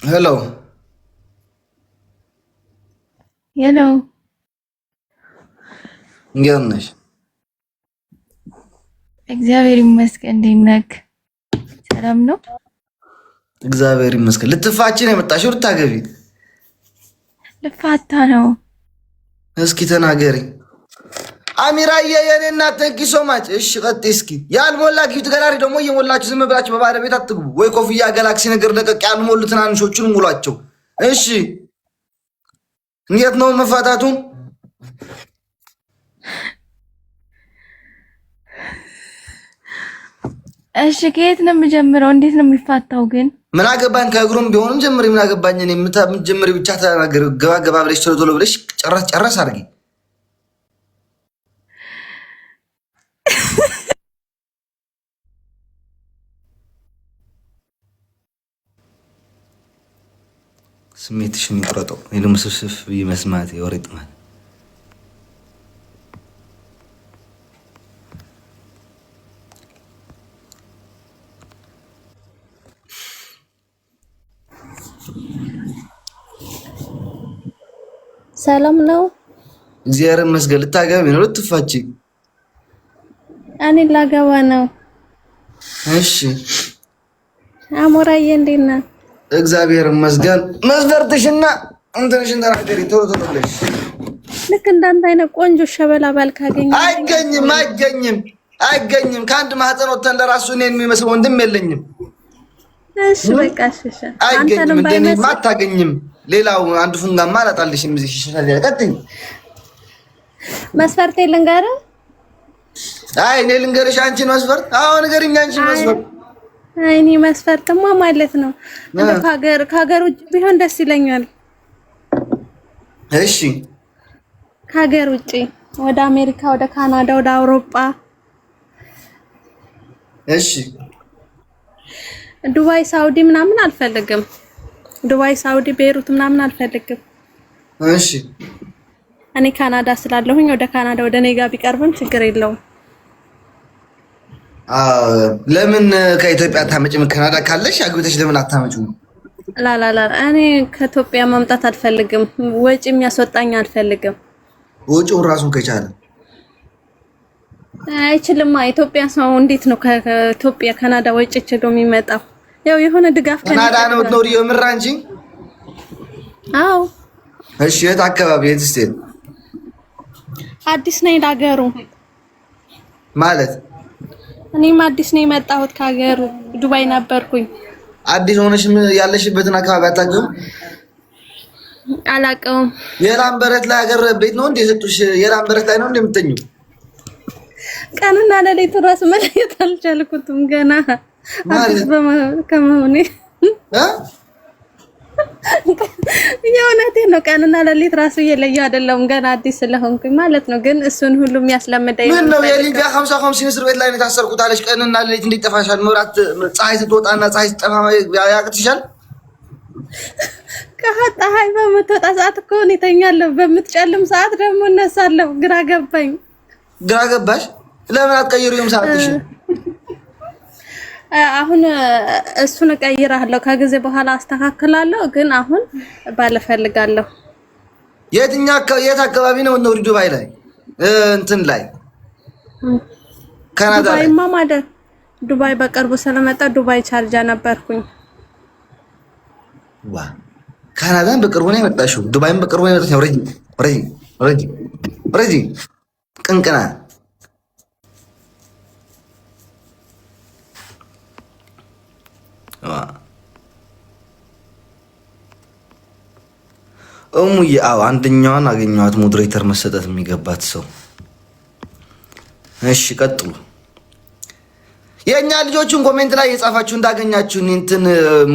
ሄሎ ሄሎ እንዴት ነሽ? እግዚአብሔር ይመስገን። እንዴት ነህ? ሰላም ነው? እግዚአብሔር ይመስገን። ልትፋቺ ነው የመጣሽው? ልታገቢ? ልፋታ ነው። እስኪ ተናገሪ። አሚራዬ የኔ እናት ተንኪ ሶማች። እሺ ቀጥይ እስኪ። ያልሞላ ጊፍት ገላሪ ደግሞ እየሞላችሁ ዝም ብላችሁ በባለ ቤት አትግቡ። ወይ ኮፍያ ጋላክሲ ነገር ለቀቅ ያልሞሉ ትናንሾቹን ሙሏቸው። እሺ እንዴት ነው መፋታቱ? እሺ ከየት ነው የምጀምረው? እንዴት ነው የሚፋታው ግን? ምን አገባኝ? ከእግሩም ቢሆንም ጀምሪ። ምን አገባኝ? እኔ የምትጀምሪ ብቻ ተናገሪ። ገባ ገባ ብለሽ ቶሎ ቶሎ ብለሽ ጨረስ አድርጊ። ስሜትሽን ይቁረጠው። እኔ ደግሞ ስፍስፍ ብዬ መስማት የወሬ ጥማት። ሰላም ነው? እግዚአብሔር ይመስገን። ልታገቢ ነው? ልትፋቺ? እኔ ላገባ ነው። እሺ አሞራዬ እንዴት ነህ? እግዚአብሔር ይመስገን። መስፈርትሽና እንትንሽን ተናገሪ ቶሎ ቶሎ ብለሽ። ልክ እንዳንተ አይነት ቆንጆ ሸበላ ባል ካገኘ አይገኝም። ከአንድ ማህፀን ወተን ለራሱ እኔን የሚመስል ወንድም የለኝም። እሺ በቃ እሺ። አይገኝም፣ እንደኔማ አታገኝም። ሌላው አንዱ ፉንጋማ አላጣልሽም። እዚህ ይሻላል። ያቀጥኝ መስፈርት ልንገርህ? አይ እኔ ልንገርሽ አንቺን መስፈርት? አዎ ንገሪኝ አንቺን መስፈርት። እኔ መስፈርትማ ማለት ነው እንደው ከሀገር ውጭ ቢሆን ደስ ይለኛል። እሺ ከሀገር ውጭ ወደ አሜሪካ፣ ወደ ካናዳ፣ ወደ አውሮፓ። እሺ ዱባይ፣ ሳውዲ ምናምን አልፈልግም። ዱባይ፣ ሳውዲ፣ ቤይሩት ምናምን አልፈልግም። እሺ እኔ ካናዳ ስላለሁኝ ወደ ካናዳ ወደ እኔ ጋር ቢቀርብም ችግር የለውም። ለምን ከኢትዮጵያ አታመጭም? ካናዳ ካለሽ አግብተሽ ለምን አታመጭም? ላላላ እኔ ከኢትዮጵያ መምጣት አልፈልግም። ወጪ የሚያስወጣኝ አልፈልግም። ወጪው ራሱን ከቻለ አይችልማ። ኢትዮጵያ ሰው እንዴት ነው ከኢትዮጵያ ካናዳ ወጪ ችሎ የሚመጣው? ያው የሆነ ድጋፍ ካናዳ ነው ነው የምር አንቺ? አዎ። እሺ የት አካባቢ? የት ስቴት? አዲስ ነኝ ለሀገሩ ማለት እኔም አዲስ ነኝ የመጣሁት ከሀገሩ። ዱባይ ነበርኩኝ። አዲስ ሆነሽ ያለሽበትን አካባቢ አታውቂውም? አላውቀውም። የላምበረት ላይ ሀገር ቤት ነው እንደ የሰጡሽ? የላምበረት ላይ ነው እንደምትተኙ? ቀንና ሌሊቱ ራስ መለየት አልቻልኩትም ገና አዲስ ከመሆኔ። የእውነቴን ነው። ቀንና ሌሊት ራሱ እየለየሁ አይደለም ገና አዲስ ስለሆንኩኝ ማለት ነው። ግን እሱን ሁሉ የሚያስለምደኝ ምን ነው? የሊቢያ 50 እስር ቤት ላይ ነው የታሰርኩት አለሽ። ቀንና ሌሊት እንዴት ጠፋሻል? መብራት ፀሐይ ስትወጣና ፀሐይ ስትጠፋ ያቅትሻል? ፀሐይ በምትወጣ ሰዓት እኮ እኔ እተኛለሁ፣ በምትጨልም ሰዓት ደግሞ እነሳለሁ። ግራ ገባኝ። ግራ ገባሽ? ለምን አትቀይሪውም ሰዓትሽ? አሁን እሱን እቀይራለሁ፣ ከጊዜ በኋላ አስተካክላለሁ። ግን አሁን ባለፈልጋለሁ። የት አካባቢ ነው ነው? ዱባይ ላይ እንትን ላይ ካናዳ ላይ ማማደ ዱባይ በቅርቡ ስለመጣ ዱባይ ቻርጃ ነበርኩኝ። ዋ ካናዳን በቅርቡ ነው የመጣሽው? ዱባይም በቅርቡ ነው የመጣሽው? ረጂ ቅንቅና እሙዬ አዎ፣ አንደኛዋን አገኘኋት። ሞዴሬተር መሰጠት የሚገባት ሰው። እሺ ቀጥሉ። የእኛ ልጆችን ኮሜንት ላይ የጻፋችሁ እንዳገኛችሁ እንትን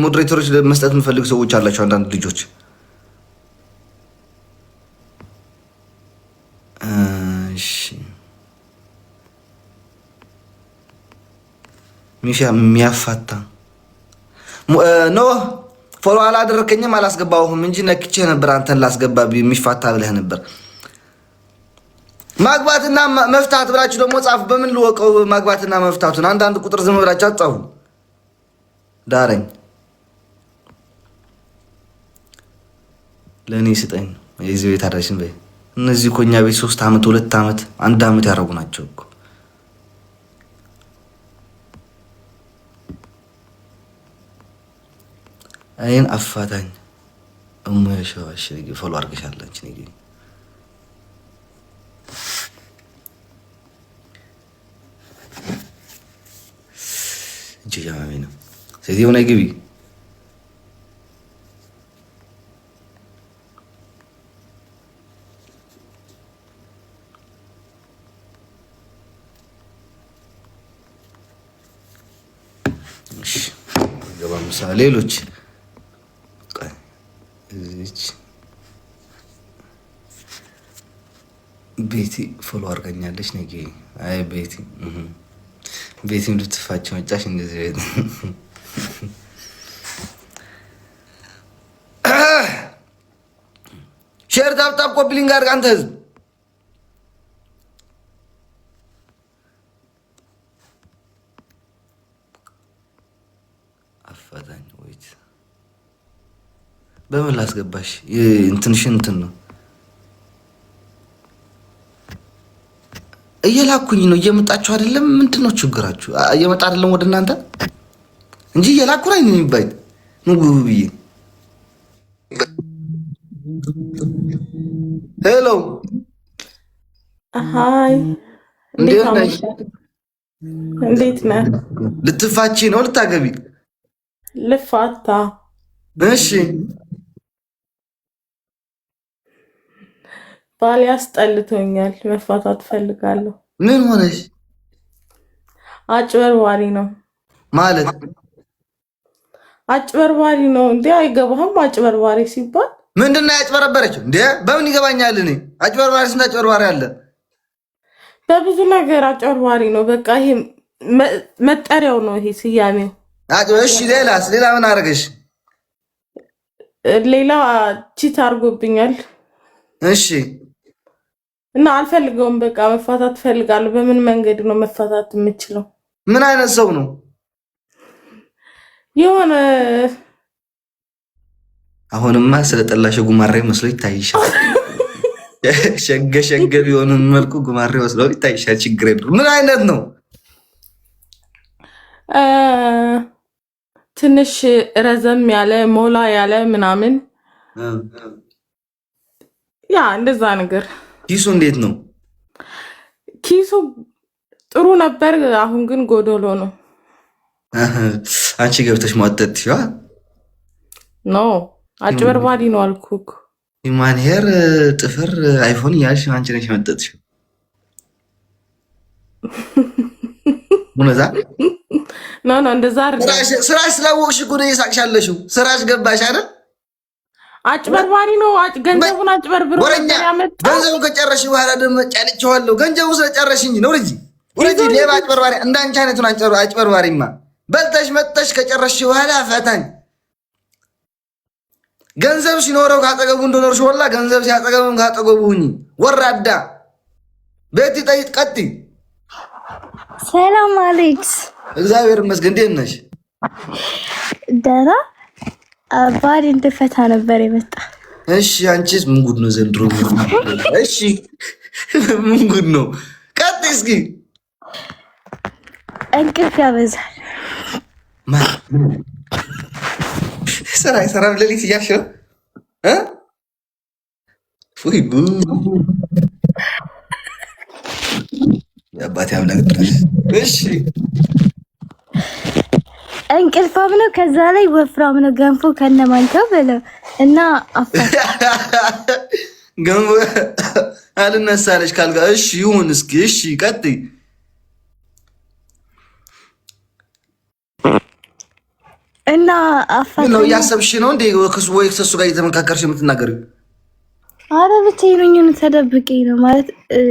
ሞዴሬተሮች መስጠት የምፈልግ ሰዎች አላችሁ። አንዳንድ ልጆች እሺ ሚሻ የሚያፋታ ኖ ፎሎ አላደረከኝም፣ አላስገባሁም እንጂ ነክቼ ነበር። አንተን ላስገባ የሚፋታ ብለህ ነበር። ማግባትና መፍታት ብላችሁ ደግሞ ጻፉ። በምን ልወቀው ማግባትና መፍታቱን? አንዳንድ ቁጥር ዝም ብላችሁ አትጻፉ። ዳረኝ ለእኔ ስጠኝ የዚህ ቤት አድራሽን በይ። እነዚህ እኮ እኛ ቤት 3 ዓመት 2 ዓመት 1 ዓመት ያደረጉ ናቸው እኮ። አይን አፋታኝ እሙያሻዋሽ ፎሎ አድርገሻለች ነኝ እንጂ ያማሚ ነው ሴትዮ ነይ ግቢ። ሌሎች ቤቲ ፎሎ አድርገኛለች ነ አይ ቤቲ ልትፋቸው መጫሽ እንደዚህ ቤት ሼር ታፕታፕ ኮፒሊንግ አድርግ አንተ ህዝብ አፋታኝ ወይት በምን ላስገባሽ? እንትንሽን እንትን ነው እየላኩኝ ነው። እየመጣችሁ አይደለም? ምንድን ነው ችግራችሁ? እየመጣ አይደለም ወደ እናንተ እንጂ እየላኩ ላይ ነው የሚባይ ንጉብ ብዬ ሄሎ ሃይ እንዴት ነህ? ልትፋቺ ነው ልታገቢ? ልፋታ። እሺ ባል ያስጠልቶኛል፣ መፋታት ፈልጋለሁ። ምን ሆነሽ? አጭበርባሪ ነው ማለት አጭበርባሪ ነው እንዴ? አይገባህም? አጭበርባሪ ሲባል ምንድነው ያጭበረበረችው እንዴ? በምን ይገባኛል? እኔ አጭበርባሪ ስንት አጭበርባሪ አለ? በብዙ ነገር አጭበርባሪ ነው። በቃ ይሄ መጠሪያው ነው፣ ይሄ ስያሜው። እሺ ሌላስ? ሌላ ምን አደረገሽ? ሌላ ቺት አድርጎብኛል። እሺ እና አልፈልገውም። በቃ መፋታት ፈልጋለሁ። በምን መንገድ ነው መፋታት የምችለው? ምን አይነት ሰው ነው? የሆነ አሁንማ ስለጠላሽ ጉማሬ መስሎ ይታይሻል። ሸገ ቢሆን መልኩ ጉማሬ መስሎ ይታይሻል። ችግር የለም። ምን አይነት ነው? ትንሽ ረዘም ያለ ሞላ ያለ ምናምን ያ እንደዛ ነገር። ኪሱ እንዴት ነው? ኪሱ ጥሩ ነበር፣ አሁን ግን ጎዶሎ ነው። አንቺ ገብተሽ ማጠጥ ይዋ ኖ አጭበርባሪ ነው አልኩክ። ኢማን ሄር ጥፍር አይፎን ያልሽ አንቺ ነሽ ማጠጥሽው። ሙነዛ ኖ እንደዛ አይደለም። ስራሽ ስላወቅሽ እኮ ነው እየሳቅሻለሽው። ስራሽ ገባሽ አይደል? አጭበርባሪ ነው። ገንዘቡን አጭበርብሮ ያመጣ። ገንዘቡን ከጨረሽ በኋላ ደግሞ ጫልቼዋለሁ። ገንዘቡ ስለጨረሽኝ ነው ልጅ ወለጂ ሌባ አጭበርባሪ። እንዳንቺ አይነቱን አጭበርባሪማ በልተሽ መጥተሽ ከጨረሽ በኋላ ፈታኝ። ገንዘብ ሲኖረው ካጠገቡ እንደኖርሽ ወላ ገንዘብ ሲያጠገቡም ካጠገቡ ሁኚ። ወራዳ ቤት ይጠይጥ ቀጥ። ሰላም አሌክስ። እግዚአብሔር ይመስገን። እንዴት ነሽ? ደህና። ባል እንድፈታ ነበር የመጣ። እሺ አንቺስ ምን ጉድ ነው ዘንድሮ? እሺ ምን ጉድ ነው? ቀጥ እስኪ። እንቅልፍ ያበዛል። ስራ ይሰራል ሌሊት እያልሽ ነው እ ወይ የአባቴ አምላክ ድረስ። እሺ እንቅልፋም ነው፣ ከዛ ላይ ወፍራም ነው። ገንፎ ከነማንኪያው በለው እና ገንፎ አልነሳለሽ ካልጋ። እሺ ይሁን እስኪ። እሺ ቀጥይ። እና አፋታ ነው እያሰብሽ ነው እንዴ? ወይ ከሱ ጋር እየተመካከርሽ የምትናገሪው? አረ ብትይኑኝ ነው፣ ተደብቄ ነው ማለት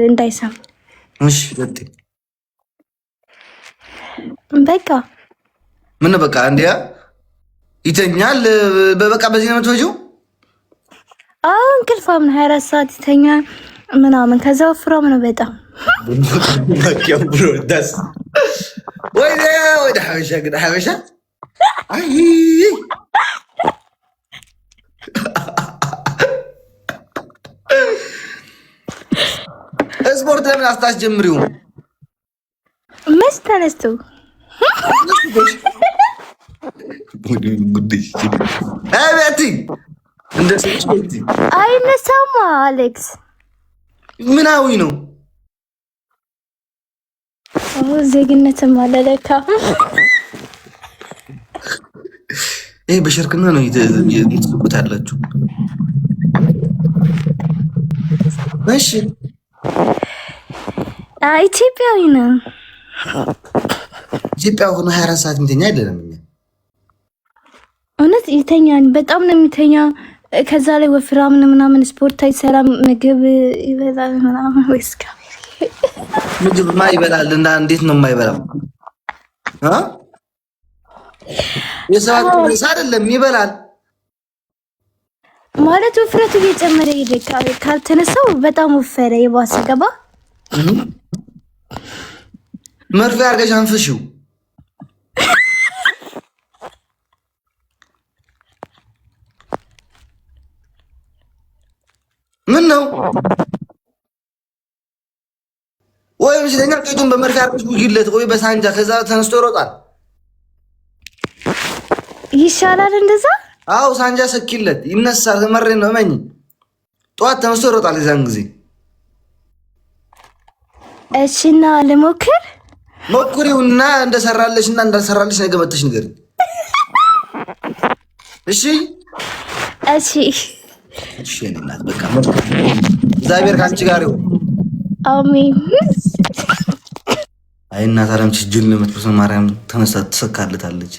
እንዳይሰማ። እሺ ቀጥይ። በቃ ምን በቃ እንዴ ይተኛል። በበቃ በዚህ ነው የምትወጂው? አዎ እንቅልፋም ነው፣ 24 ሰዓት ይተኛል ምናምን። ከዛ ወፍራም ነው በጣም። ወይ ሐበሻ ግን ሐበሻ ስፖርት ለምን አስታስጀምሪው? መች ተነስተው አቤቲ እንደዚህ አይነሳማ። አሌክስ ምናዊ ነው? ዜግነትም አለ ለካ። ይሄ በሽርክና ነው የምትስቁታላችሁ። እሺ ኢትዮጵያዊ ነው። ኢትዮጵያ ሆኖ 24 ሰዓት የሚተኛ አይደለም። እውነት ይተኛል፣ በጣም ነው የሚተኛ። ከዛ ላይ ወፍራም ምናምን ስፖርት አይሰራም፣ ምግብ ይበላል ምናምን። ወይስ ምግብ ማ ይበላል እና እንዴት ነው የማይበላው? የሰባት ወይስ አይደለም ይበላል ማለት ውፍረቱ እየጨመረ ሄደ። ካልተነሳው በጣም ወፈረ፣ የባሰ ገባ። መርፌ አድርገሽ አንፍሽው። ምን ነው ወይም ሲተኛ ቄጡን በመርፌ አድርገሽ ጉጂለት ወይ በሳንጃ፣ ከዛ ተነስቶ ይሮጣል። ይሻላል እንደዛ። አው ሳንጃ ሰኪለት ይነሳል። ተመረ ነው እመኝ። ጧት ተነስቶ ይሮጣል። የዛን ጊዜ እሺና ልሞክር። ሞክሪውና እንደሰራለሽና እንዳልሰራለሽ ነገ መተሽ ንገሪኝ። እሺ እሺ እሺ። እናት በቃ እግዚአብሔር ካንቺ ጋር ይሁን። አሜን። አይ እናት አለም ጅል ለምትፈስ ማርያም ተነሳ ትሰካለታለች።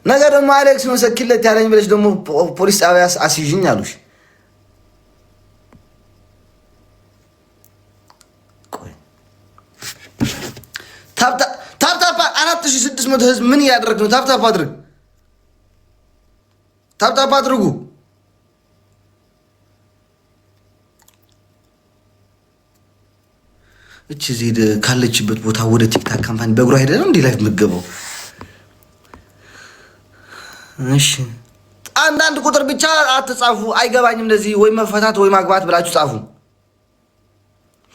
ነገ ደግሞ አሌክስ መሰኪለት ያለኝ ብለሽ ደግሞ ፖሊስ ጣቢያ አስይዥኝ አሉሽ። ቆይ ታፕታፕ 4600 ህዝብ ምን እያደረግ ነው? ታፕታፕ አድርግ፣ ታፕታፕ አድርጉ። እቺ ዜድ ካለችበት ቦታ ወደ ቲክታክ ካምፓኒ በእግሯ ሄደ ነው እንዴ ላይፍ የምትገባው? እሺ አንዳንድ ቁጥር ብቻ አትጻፉ። አይገባኝም። እንደዚህ ወይ መፈታት ወይ ማግባት ብላችሁ ጻፉ።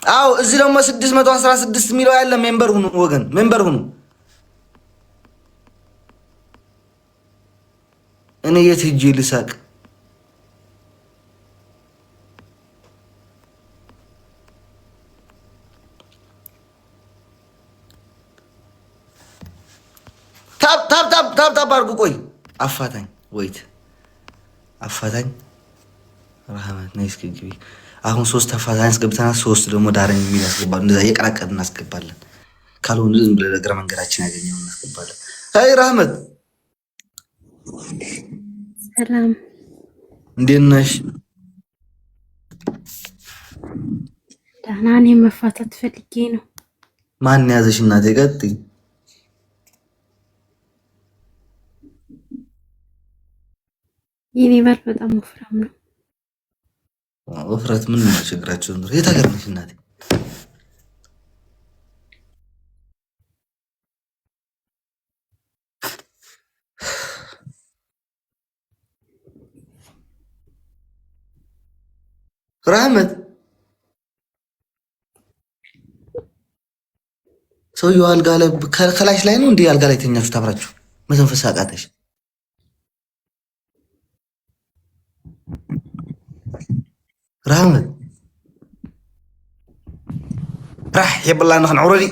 አው እዚህ ደግሞ 616 የሚለው ያለ ሜምበር ሁኑ ወገን፣ ሜምበር ሁኑ። እኔ የት ሄጄ ልሳቅ? ታፕ አድርጉ። ቆይ አፋታኝ ወይት አፋታኝ ረህመት ነይ እስኪ ግቢ። አሁን 3 አፋታኝ አስገብተናል። 3 ደግሞ ዳረኝ የሚል ያስገባሉ። እንደዛ እየቀላቀልን እናስገባለን። ካልሆነ ዝም ብለን እግረ መንገዳችን ያገኘው እናስገባለን። አይ ረህመት ሰላም፣ እንዴት ነሽ? ደህና ነኝ። መፋታት ፈልጌ ነው። ማን ያዘሽ እናቴ? ቀጥይ። የኔ ባል በጣም ወፍራም ነው። ወፍረት ምን ነው ችግራችሁ? የት ሀገር ነሽ እናቴ? ረህመት ሰውየው አልጋ ላይ ከላሽ ላይ ነው እንዴ? አልጋ ላይ ተኛችሁ ታብራችሁ መተንፈስ አቃተሽ? رحمت راح يبلا نحن ردي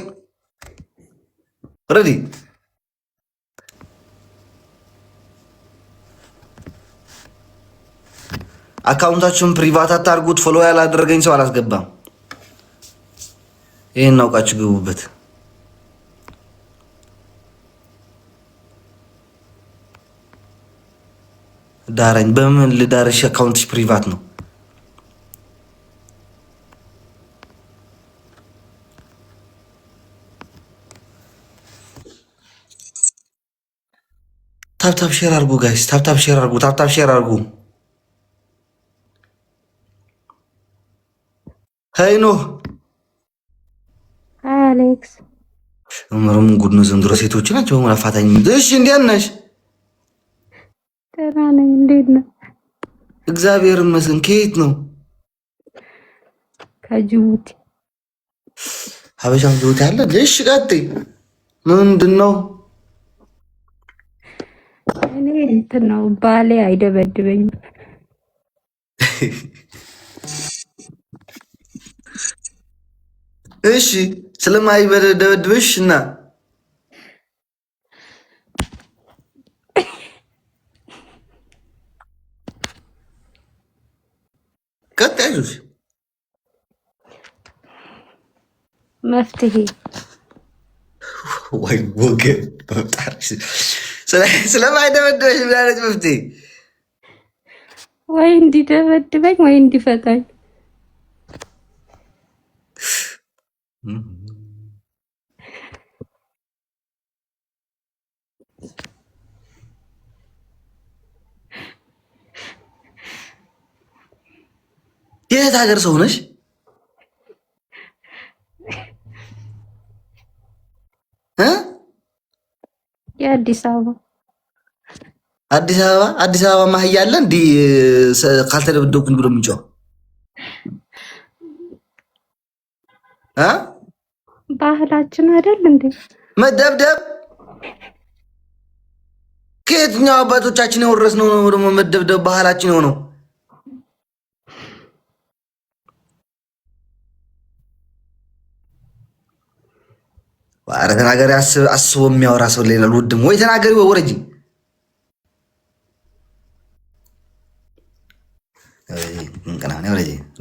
ردي አካውንታችሁን ፕሪቫት አታርጉት። ፎሎ ያላደረገኝ ሰው አላስገባም። ይሄን አውቃችሁ ግቡበት። ዳረኝ በምን ልዳርሽ? አካውንትሽ ፕሪቫት ነው። ታፕታፕ ሼር አርጉ ጋይስ፣ ታፕታፕ ሼር አርጉ፣ ታፕታፕ ሼር አርጉ። ሄይ ኖ አሌክስ ምን ጉድ ነው ዘንድሮ። ሴቶች ናቸው በሙሉ አፋታኝ። እሺ እንዴት ነሽ? ደህና ነኝ። እንዴት ነው? እግዚአብሔር ይመስገን። ከየት ነው? ከጅቡቲ ሀበሻም ጅቡቲ አለ። እሺ ቀጥይ። ምንድን ነው? እኔ እንትን ነው ባሌ አይደበድበኝም። እሺ ስለማይደበድብሽ እና ቀጥያለሽ መፍትሄ ወይ ወገን ስለማይደበድበሽ ምን አይነት መፍትሄ? ወይ እንዲደበድበኝ ወይ እንዲፈታኝ። የት ሀገር ሰው ነሽ? የአዲስ አበባ አዲስ አበባ ማህያ አለ እንዲህ ካልተደበደብኩኝ ብሎ የሚጮህ ባህላችን አይደል እንዴ መደብደብ? ከየትኛው አባቶቻችን የወረስነው ነው ደግሞ መደብደብ ባህላችን የሆነው? ኧረ ተናገሪ። አስቦ የሚያወራ ሰው ሌላ አልወድም። ወይ ተናገሪ ወይ ወረጂ።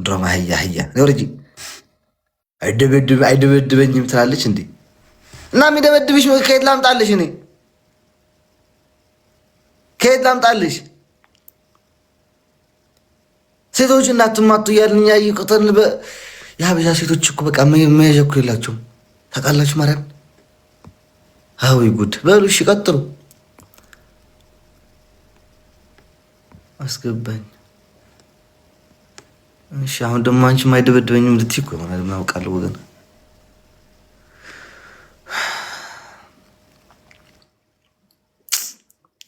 ድሮማ አህያ ወረጂ። አይደበድበኝም ትላለች እንዴ? እና የሚደበድብሽ ከየት ላምጣልሽ? እኔ ከየት ላምጣልሽ? ሴቶች እናትማቱ እያልን እኛ ይቆጠን። የሀበሻ ሴቶች እኮ በቃ መያዣ እኮ የላቸውም ታውቃላችሁ። ማርያም አዊ ጉድ በሉ። እሺ ቀጥሉ። አስገባኝ። እሺ አሁን ደግሞ አንቺ ማይደበድበኝም ልትይ እኮ ማለት ነው። አውቃለሁ ወገን።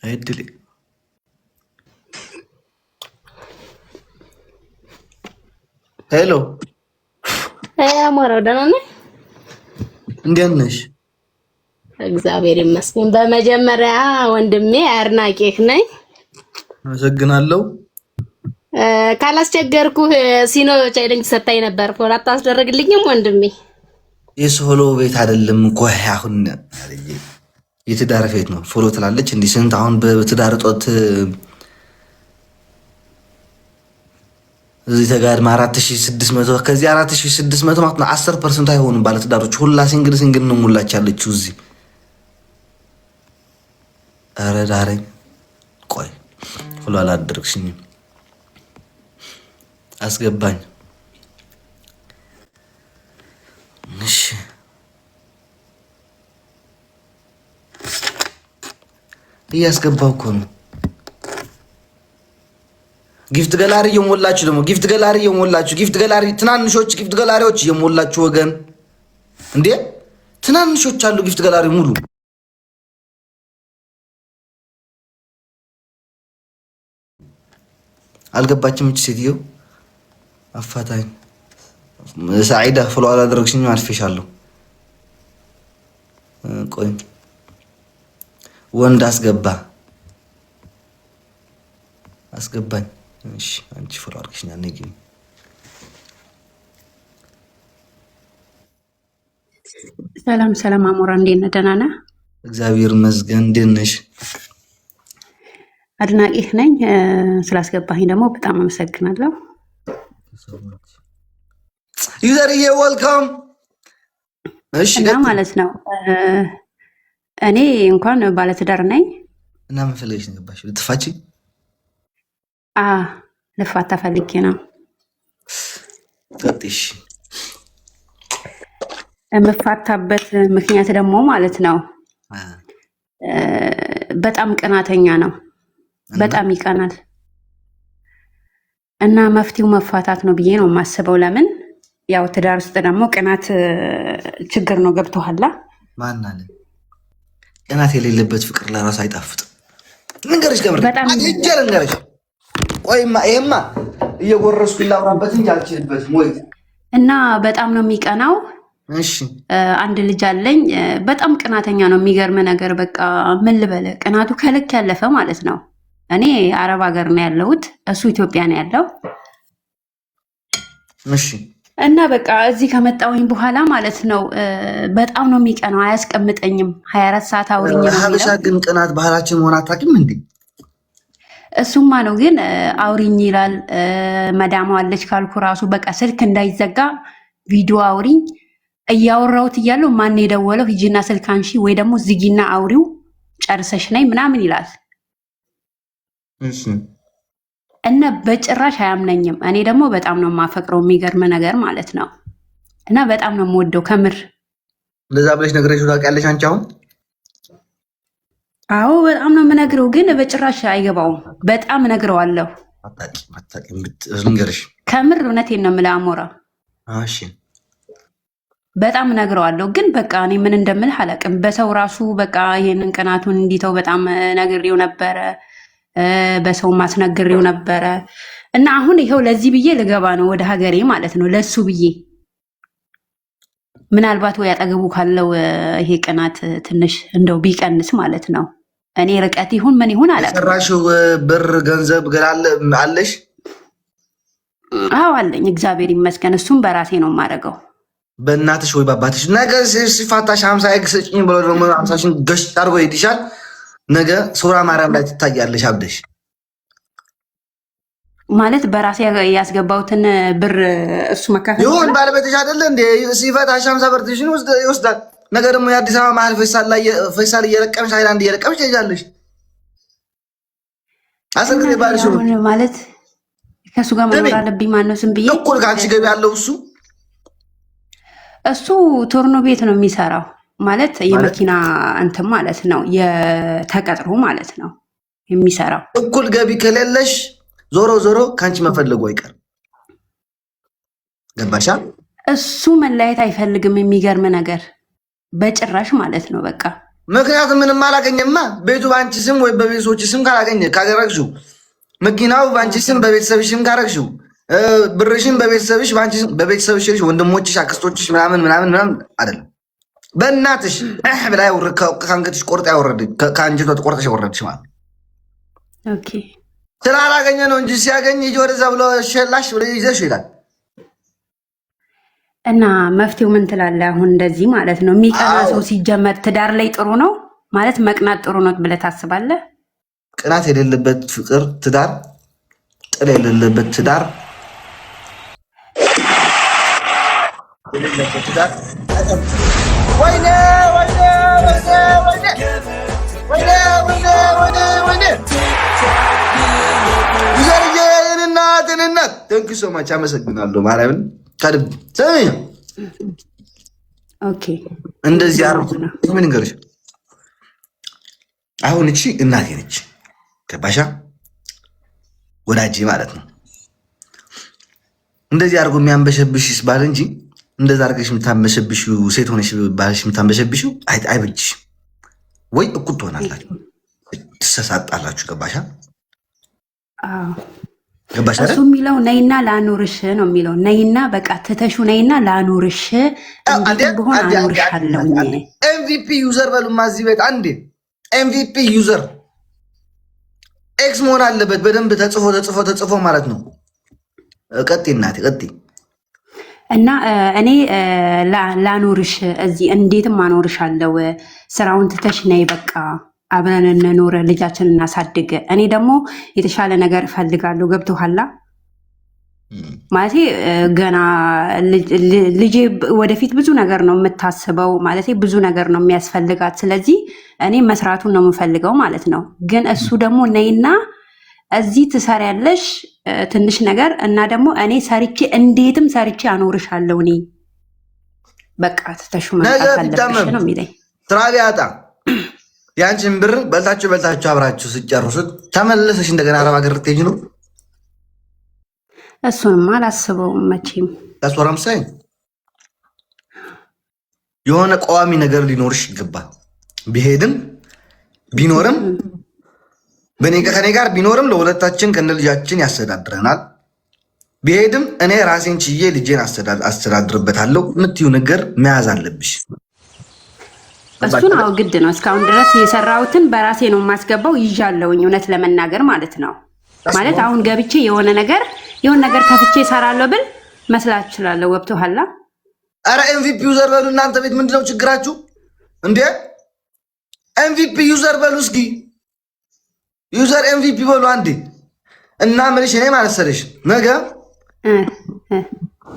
አይድል ሄሎ አሞራው ደህና ነህ? እንዴት ነሽ? እግዚአብሔር ይመስገን። በመጀመሪያ ወንድሜ አድናቂህ ነኝ። አመሰግናለሁ። ካላስቸገርኩህ ሲኖ ቻይለንጅ ሰጣኝ ነበር። ፎሎ አታስደርግልኝም ወንድሜ? የሶሎ ቤት አይደለም እኮ አሁን የትዳር ቤት ነው። ፎሎ ትላለች እንዲህ ስንት አሁን በትዳር ጦት እዚህ ተጋድማ 4600 ከዚህ 4600 ማለት ነው 10% አይሆኑም ባለትዳሮች። ሁላ ሲንግል ነው ሙላች ያለችው እዚህ። ኧረ ዳረኝ። ቆይ ሁሉ አላደረግሽኝም። አስገባኝ። እሺ እያስገባው እኮ ነው። ጊፍት ገላሪ እየሞላችሁ ደግሞ ጊፍት ገላሪ እየሞላችሁ ጊፍት ገላሪ ትናንሾች ጊፍት ገላሪዎች እየሞላችሁ ወገን እንዴ ትናንሾች አሉ ጊፍት ገላሪ ሙሉ። አልገባችም እቺ ሴትዮ አፋታኝ። ሰዒዳ ፍሎ አላደረግሽኝም አልፌሻለሁ። ቆይ ወንድ አስገባኝ። እሺ አንቺ ፍሎ አድርግሽኛል። ነይ ግቢ። ሰላም አሞራ፣ እንዴት ነህ? ደህና ነህ? እግዚአብሔር ይመስገን። እንዴት ነሽ? አድናቂህ ነኝ። ስላስገባኝ ደግሞ በጣም አመሰግናለሁ። ዩዘርዬ ወልካም። እሺ እና ማለት ነው እኔ እንኳን ባለትዳር ነኝ እና ምን ፈልገሽ ነው የገባሽው? ልትፋቺ? ልፋታ ፈልጌ ነው። ቀጥሽ። የምፋታበት ምክንያት ደግሞ ማለት ነው በጣም ቅናተኛ ነው። በጣም ይቀናል እና መፍትሄው መፋታት ነው ብዬ ነው የማስበው። ለምን ያው ትዳር ውስጥ ደግሞ ቅናት ችግር ነው። ገብቶሃል? ማን አለ ቅናት የሌለበት ፍቅር ለራሱ አይጣፍጥም። ንገርሽ ገብረ በጣም አጀር ንገርሽ። ቆይማ ይሄማ እየጎረስኩ ላውራበት እንጂ አልችልበትም። ወይ እና በጣም ነው የሚቀናው። እሺ አንድ ልጅ አለኝ። በጣም ቅናተኛ ነው። የሚገርም ነገር በቃ ምን ልበለ፣ ቅናቱ ከልክ ያለፈ ማለት ነው። እኔ አረብ ሀገር ነው ያለሁት፣ እሱ ኢትዮጵያ ነው ያለው። እሺ እና በቃ እዚህ ከመጣሁኝ በኋላ ማለት ነው በጣም ነው የሚቀናው። አያስቀምጠኝም። 24 ሰዓት አውሪኝ ነው የሚለው። ሀበሻ ግን ቅናት ባህላችን መሆን አታውቂም እንዴ? እሱማ ነው ግን አውሪኝ ይላል። መዳሟ አለች ካልኩ ራሱ በቃ ስልክ እንዳይዘጋ ቪዲዮ አውሪኝ እያወራሁት እያለሁ ማን የደወለው ሂጂና ስልክ አንሺ ወይ ደግሞ ዝጊና አውሪው ጨርሰሽ ነይ ምናምን ይላል። እሺ እና በጭራሽ አያምነኝም። እኔ ደግሞ በጣም ነው የማፈቅረው፣ የሚገርም ነገር ማለት ነው። እና በጣም ነው የምወደው ከምር። እንደዛ ብለሽ ነግረሽው ታውቂያለሽ አንቺ አሁን? አዎ በጣም ነው የምነግረው፣ ግን በጭራሽ አይገባውም። በጣም እነግረዋለሁ። አታውቂም ልንገርሽ፣ ከምር እውነቴን ነው የምልህ አሞራ። እሺ በጣም እነግረዋለሁ፣ ግን በቃ እኔ ምን እንደምልህ አላውቅም። በሰው ራሱ በቃ ይሄንን ቅናቱን እንዲተው በጣም ነግሬው ነበረ፣ በሰው ማስነግሬው ነበረ። እና አሁን ይኸው ለዚህ ብዬ ልገባ ነው ወደ ሀገሬ ማለት ነው፣ ለሱ ብዬ። ምናልባት ወይ አጠገቡ ካለው ይሄ ቅናት ትንሽ እንደው ቢቀንስ ማለት ነው። እኔ ርቀት ይሁን ምን ይሁን አላውቅም። የሰራሽው ብር ገንዘብ አለሽ? አዎ አለኝ፣ እግዚአብሔር ይመስገን። እሱም በራሴ ነው የማደርገው። በእናትሽ ወይ በአባትሽ ነገ ሲፋታሽ 50 ያግሰጭኝ ብሎ ደግሞ 50ሽን ገሽ አድርጎ ይሄድሻል። ነገ ሱራ ማርያም ላይ ትታያለሽ አብደሽ። ማለት በራሴ ያስገባሁትን ብር እሱ መካፈል ይሁን ባለቤትሽ አይደለ እንዴ? ሲፈታሽ 50 ብርሽን ይወስዳል። ነገ ደግሞ የአዲስ አበባ መሀል ፈይሳል እየለቀምሽ ሃይላንድ እየለቀምሽ ትሄጃለሽ። አሰግሬ ባልሽ ማለት ከእሱ ጋር መኖር አለብኝ። ማነው ዝም ብዬ እኩል ከአንቺ ገቢ ያለው እሱ ቶርኖ ቤት ነው የሚሰራው። ማለት የመኪና እንትን ማለት ነው፣ የተቀጥሮ ማለት ነው የሚሰራው። እኩል ገቢ ከሌለሽ ዞሮ ዞሮ ከአንቺ መፈለጉ አይቀርም። ገባሻ? እሱ መለያየት አይፈልግም። የሚገርም ነገር በጭራሽ ማለት ነው። በቃ ምክንያቱም ምንም አላገኘማ። ቤቱ በአንቺ ስም ወይ በቤተሰቦች ስም ካላገኘ ካደረግሽው፣ መኪናው በአንቺ ስም በቤተሰብሽ ስም ካደረግሽው፣ ብርሽን በቤተሰብሽ በአንቺ ስም በቤተሰብሽ ወንድሞችሽ፣ አክስቶችሽ ምናምን አይደለም በእናትሽ ብላ ከአንገትሽ ቆርጣ ያወረድ ከአንጀቷ ቆርጠሽ ያወረድሽ ማለት ኦኬ። ስላላገኘ ነው እንጂ ሲያገኝ ይዞ ወደዛ ብሎ ሸላሽ ብሎ ይዘሽ ይላል። እና መፍትሄው ምን ትላለህ? አሁን እንደዚህ ማለት ነው የሚቀና ሰው ሲጀመር ትዳር ላይ ጥሩ ነው ማለት መቅናት ጥሩ ነው ብለህ ታስባለህ? ቅናት የሌለበት ፍቅር ትዳር፣ ጥል የሌለበት ትዳር የሌለበት ትዳር ወይኔ ወይኔ ወይኔ ወይኔ ወይኔ ወይኔ ወይኔ ይዘርዬ እናት ተንክ ሶ ማች አመሰግናለሁ። ማርያምን ከልብ ሰሚ ኦኬ። እንደዚህ አርኩ ምን እንገርሽ አሁን እቺ እናቴ ነች። ገባሻ? ወዳጄ ማለት ነው። እንደዚህ አርጎ የሚያንበሸብሽስ ባል እንጂ እንደዛ አርገሽ የምታንበሸብሽው ሴት ሆነሽ ባልሽ የምታንበሸብሽው አይበጅሽ። ወይ እኩል ትሆናላችሁ፣ ትሰሳጣላችሁ። ገባሻ? ገባሻ? እሱ የሚለው ነይና ላኖርሽ ነው የሚለው። ነይና በቃ ትተሹ ነይና ላኖርሽ እንዲሁም አኖርሻለሁ። ኤምቪፒ ዩዘር በሉማ እዚህ ቤት አንዴ ኤምቪፒ ዩዘር ኤክስ መሆን አለበት። በደንብ ተጽፎ ማለት ነው። ቀጤ እናቴ ቀጤ እና እኔ ላኖርሽ እዚህ እንዴትም አኖርሻለሁ። ስራውን ትተሽ ነይ በቃ አብረን እንኖር፣ ልጃችን እናሳድግ። እኔ ደግሞ የተሻለ ነገር እፈልጋለሁ። ገብቶሃል ማለቴ ገና ልጄ ወደፊት ብዙ ነገር ነው የምታስበው፣ ማለቴ ብዙ ነገር ነው የሚያስፈልጋት። ስለዚህ እኔ መስራቱን ነው የምፈልገው ማለት ነው። ግን እሱ ደግሞ ነይና እዚህ ትሰሪያለሽ ትንሽ ነገር እና ደግሞ እኔ ሰርቼ እንዴትም ሰርቼ አኖርሻለሁ። እኔ በቃ ትተሹ መምጣት አለብሽ ነው የሚለኝ። ስራ ቢያጣ ያንቺን ብር በልታችሁ አብራችሁ ስጨርሱት ተመለሰሽ እንደገና አረብ ሀገር ልትሄጂ ነው። እሱንማ አላስበውም መቼም። ያስወራም ሳይ የሆነ ቋሚ ነገር ሊኖርሽ ይገባል። ቢሄድም ቢኖርም ከኔ ጋር ቢኖርም ለሁለታችን ከነ ልጃችን ያስተዳድረናል። ቢሄድም እኔ ራሴን ችዬ ልጄን አስተዳድርበታለሁ የምትዩ ነገር መያዝ አለብሽ። እሱን አዎ ግድ ነው። እስካሁን ድረስ የሰራሁትን በራሴ ነው የማስገባው ይዣለሁኝ፣ እውነት ለመናገር ማለት ነው። ማለት አሁን ገብቼ የሆነ ነገር ከፍቼ እሰራለሁ ብል መስላት እችላለሁ። ገብቶሃል? አረ ኤምቪፒ ዩዘር በሉ እናንተ ቤት ምንድነው ችግራችሁ እንዴ? ኤምቪፒ ዩዘር በሉ እስኪ ዩዘር ኤምቪፒ በሉ አንዴ እና ምንሽ እኔ ማለት ሰለሽ ነገ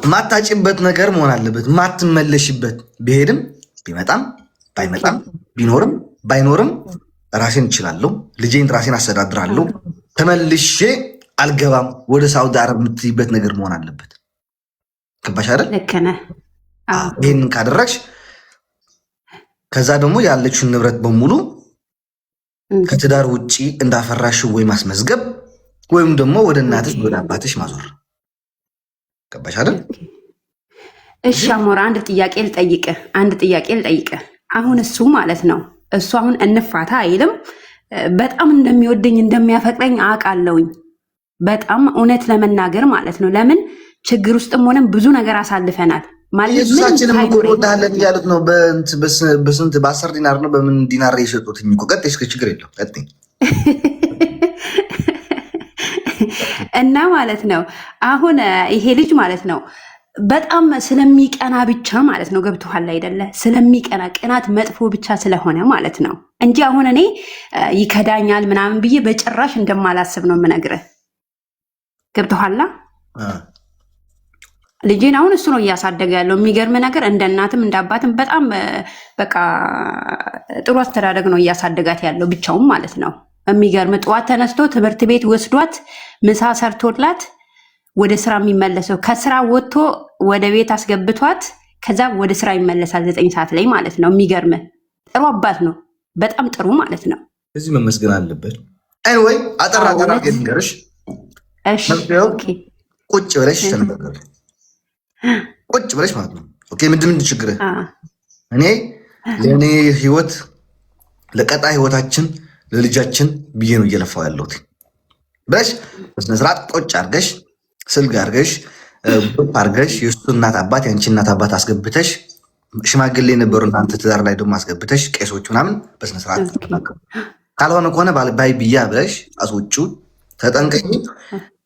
ማታጭበት ነገር መሆን አለበት፣ ማትመለሽበት። ቢሄድም ቢመጣም ባይመጣም ቢኖርም ባይኖርም ራሴን እችላለሁ፣ ልጄን ራሴን አስተዳድራለሁ። ተመልሼ አልገባም ወደ ሳውዲ አረብ የምትይበት ነገር መሆን አለበት። ገባሽ አይደል? ልክ ነህ። ይህንን ካደረግሽ ከዛ ደግሞ ያለችውን ንብረት በሙሉ ከትዳር ውጪ እንዳፈራሽው ወይ ማስመዝገብ ወይም ደግሞ ወደ እናትሽ ወደ አባትሽ ማዞር። ገባሽ አይደል? እሺ አሞራ፣ አንድ ጥያቄ ልጠይቅህ። አሁን እሱ ማለት ነው አሁን እንፋታ አይልም። በጣም እንደሚወደኝ እንደሚያፈቅረኝ አውቃለሁኝ። በጣም እውነት ለመናገር ማለት ነው። ለምን ችግር ውስጥም ሆነም ብዙ ነገር አሳልፈናል። ማለት ኢየሱሳችንም እኮ እንወዳለን እያሉት ነው። በስንት በ10 ዲናር ነው በምን ዲናር የሸጡትኝ እኮ። ቀጥይ እስከ ችግር የለው ቀጥይ። እና ማለት ነው አሁን ይሄ ልጅ ማለት ነው በጣም ስለሚቀና ብቻ ማለት ነው። ገብቶሃል አይደለ? ስለሚቀና ቅናት መጥፎ ብቻ ስለሆነ ማለት ነው እንጂ አሁን እኔ ይከዳኛል ምናምን ብዬ በጭራሽ እንደማላስብ ነው የምነግርህ። ገብቶሃል? ልጄን አሁን እሱ ነው እያሳደገ ያለው። የሚገርም ነገር እንደ እናትም እንደ አባትም በጣም በቃ ጥሩ አስተዳደግ ነው እያሳደጋት ያለው ብቻውም ማለት ነው። የሚገርም ጠዋት ተነስቶ ትምህርት ቤት ወስዷት ምሳ ሰርቶላት ወደ ስራ የሚመለሰው ከስራ ወጥቶ ወደ ቤት አስገብቷት ከዛ ወደ ስራ ይመለሳል 9 ሰዓት ላይ ማለት ነው። የሚገርም ጥሩ አባት ነው፣ በጣም ጥሩ ማለት ነው። እዚህ መመስገን አለበት። ወይ አጠራ ገርሽ ቁጭ ብለሽ ተነጋገር። ቁጭ ብለሽ ማለት ነው። ኦኬ ምንድን ችግርህ? እኔ ለእኔ ህይወት ለቀጣይ ህይወታችን ለልጃችን ብዬ ነው እየለፋው ያለሁት ብለሽ በስነ ስርዓት ቁጭ አድርገሽ ስልግ አድርገሽ አድርገሽ የእሱ እናት አባት የአንቺ እናት አባት አስገብተሽ ሽማግሌ የነበሩ እናንተ ትዳር ላይ ደግሞ አስገብተሽ ቄሶች ምናምን በስነ ስርዓት ካልሆነ ከሆነ ባይ ብያ ብለሽ አስወጪው። ተጠንቀቂ።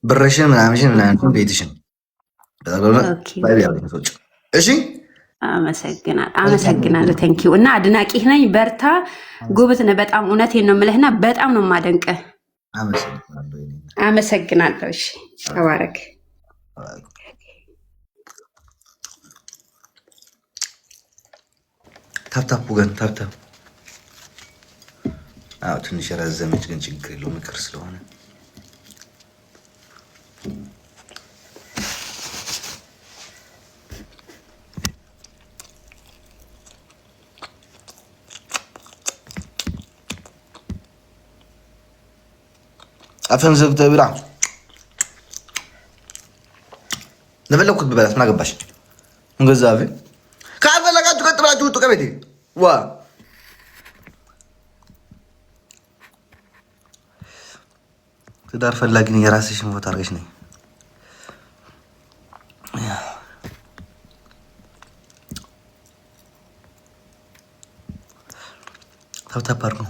ብረሽን ምናምሽን ምናምን ቤትሽን እሺ። አመሰግናለሁ። ቴንኪው እና አድናቂህ ነኝ። በርታ፣ ጎበዝ ነህ በጣም። እውነቴን ነው የምልህና በጣም ነው የማደንቅህ። አመሰግናለሁ። እሺ ተባረክ። ታፕታፑ ግን ታፕታፕ ትንሽ የረዘመች ግን ችግር የለው ምክር ስለሆነ አፈን ዘግተህ ብላ ለበለኩት በበላት ምን አገባሽ? እንገዛ አፌ ካልፈለጋችሁ ቀጥ ብላችሁ ውጡ ከቤቴ። ዋ ትዳር ፈላጊ ነኝ። የራስሽን ፎቶ አድርገሽ ነኝ። ታፕታፕ አድርገው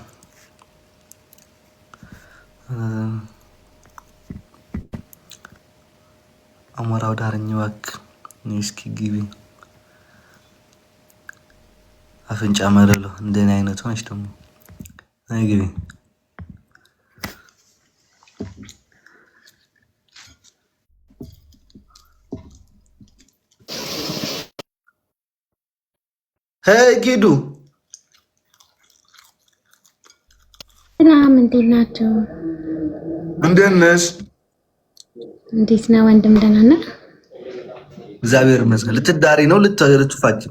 አሞራው ዳርኝ እባክህ እስኪ ግቢ። አፍንጫ መለሎ እንደኔ አይነቱ ነች ደግሞ አይ ግቢ። ሄይ ጊዱ ሰላም፣ እንዴት ናቸው? እንዴት ነሽ? እንዴት ነው ወንድም? ደህና ነህ? እግዚአብሔር ይመስገን። ልትዳሪ ነው ልትፋች?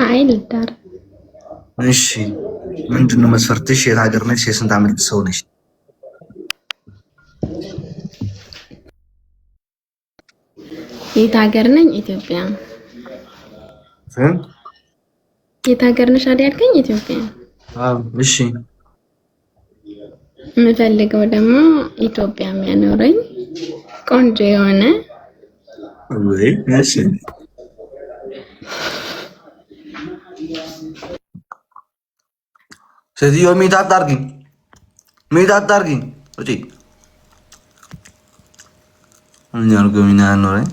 አይ ልዳር። እሺ ምንድነው መስፈርትሽ? የት ሀገር ነሽ? የስንት ዓመት ሰው ነሽ? የት ሀገር ነኝ? ኢትዮጵያ። የት ሀገር ነሽ አይደል ያልከኝ? ኢትዮጵያ። እሺ የምፈልገው ደግሞ ኢትዮጵያ የሚያኖረኝ ቆንጆ የሆነ ወይ እሺ ሴትዮ ሚት አታርጊኝ ውጪ እኛ አርገው ሚና ያኖረኝ